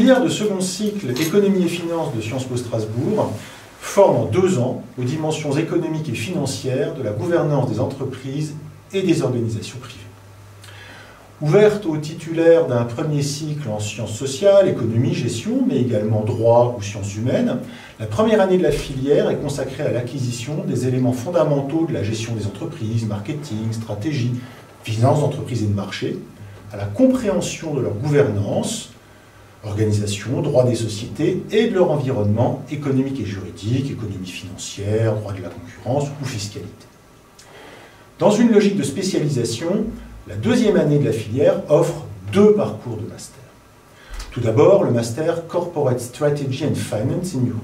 filière de second cycle économie et finances de Sciences Po Strasbourg forme en 2 ans aux dimensions économiques et financières de la gouvernance des entreprises et des organisations privées. Ouverte aux titulaires d'un premier cycle en sciences sociales, économie, gestion, mais également droit ou sciences humaines, la première année de la filière est consacrée à l'acquisition des éléments fondamentaux de la gestion des entreprises, marketing, stratégie, finance d'entreprise et de marché, à la compréhension de leur gouvernance, organisation, droit des sociétés et de leur environnement économique et juridique, économie financière, droit de la concurrence ou fiscalité. Dans une logique de spécialisation, la 2e année de la filière offre 2 parcours de master. Tout d'abord, le master Corporate Strategy and Finance in Europe.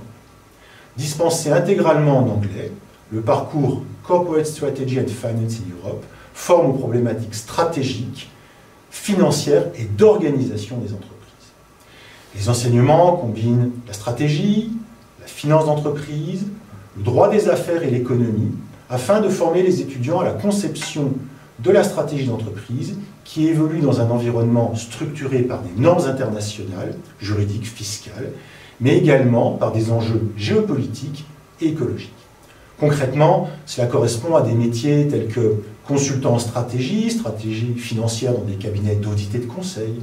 Dispensé intégralement en anglais, le parcours Corporate Strategy and Finance in Europe forme aux problématiques stratégiques, financières et d'organisation des entreprises. Les enseignements combinent la stratégie, la finance d'entreprise, le droit des affaires et l'économie, afin de former les étudiants à la conception de la stratégie d'entreprise qui évolue dans un environnement structuré par des normes internationales, juridiques, fiscales, mais également par des enjeux géopolitiques et écologiques. Concrètement, cela correspond à des métiers tels que consultant en stratégie, stratégie financière dans des cabinets d'audit et de conseil,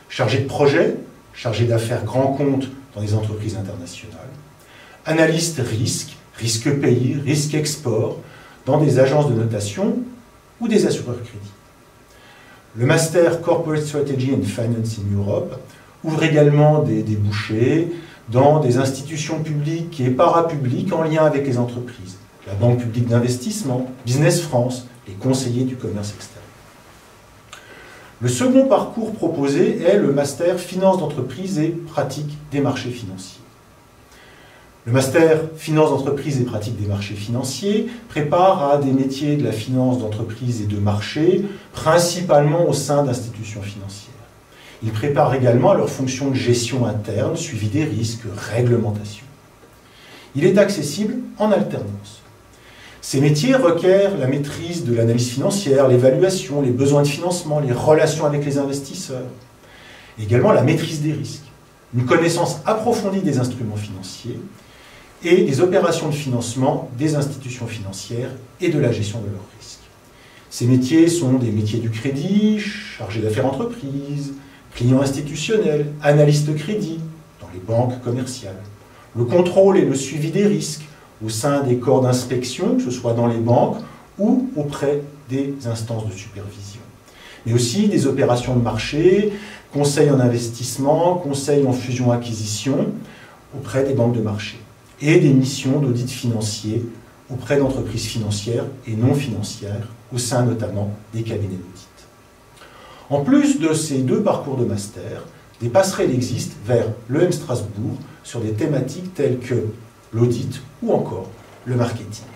chargé de projet, chargé d'affaires grand compte dans des entreprises internationales, analyste risque, risque pays, risque export, dans des agences de notation ou des assureurs crédits. Le Master Corporate Strategy and Finance in Europe ouvre également des débouchés dans des institutions publiques et parapubliques en lien avec les entreprises. La Banque publique d'investissement, Business France, les conseillers du commerce extérieur. Le second parcours proposé est le Master Finance d'entreprise et pratique des marchés financiers. Le Master Finance d'entreprise et pratique des marchés financiers prépare à des métiers de la finance d'entreprise et de marché, principalement au sein d'institutions financières. Il prépare également à leur fonction de gestion interne, suivi des risques, réglementation. Il est accessible en alternance. Ces métiers requièrent la maîtrise de l'analyse financière, l'évaluation, les besoins de financement, les relations avec les investisseurs, également la maîtrise des risques, une connaissance approfondie des instruments financiers et des opérations de financement des institutions financières et de la gestion de leurs risques. Ces métiers sont des métiers du crédit, chargé d'affaires entreprises, client institutionnel, analyste crédit dans les banques commerciales, le contrôle et le suivi des risques au sein des corps d'inspection, que ce soit dans les banques ou auprès des instances de supervision. Mais aussi des opérations de marché, conseil en investissement, conseil en fusion-acquisition auprès des banques de marché, et des missions d'audit financier auprès d'entreprises financières et non financières, au sein notamment des cabinets d'audit. En plus de ces 2 parcours de master, des passerelles existent vers l'EM Strasbourg sur des thématiques telles que l'audit ou encore le marketing.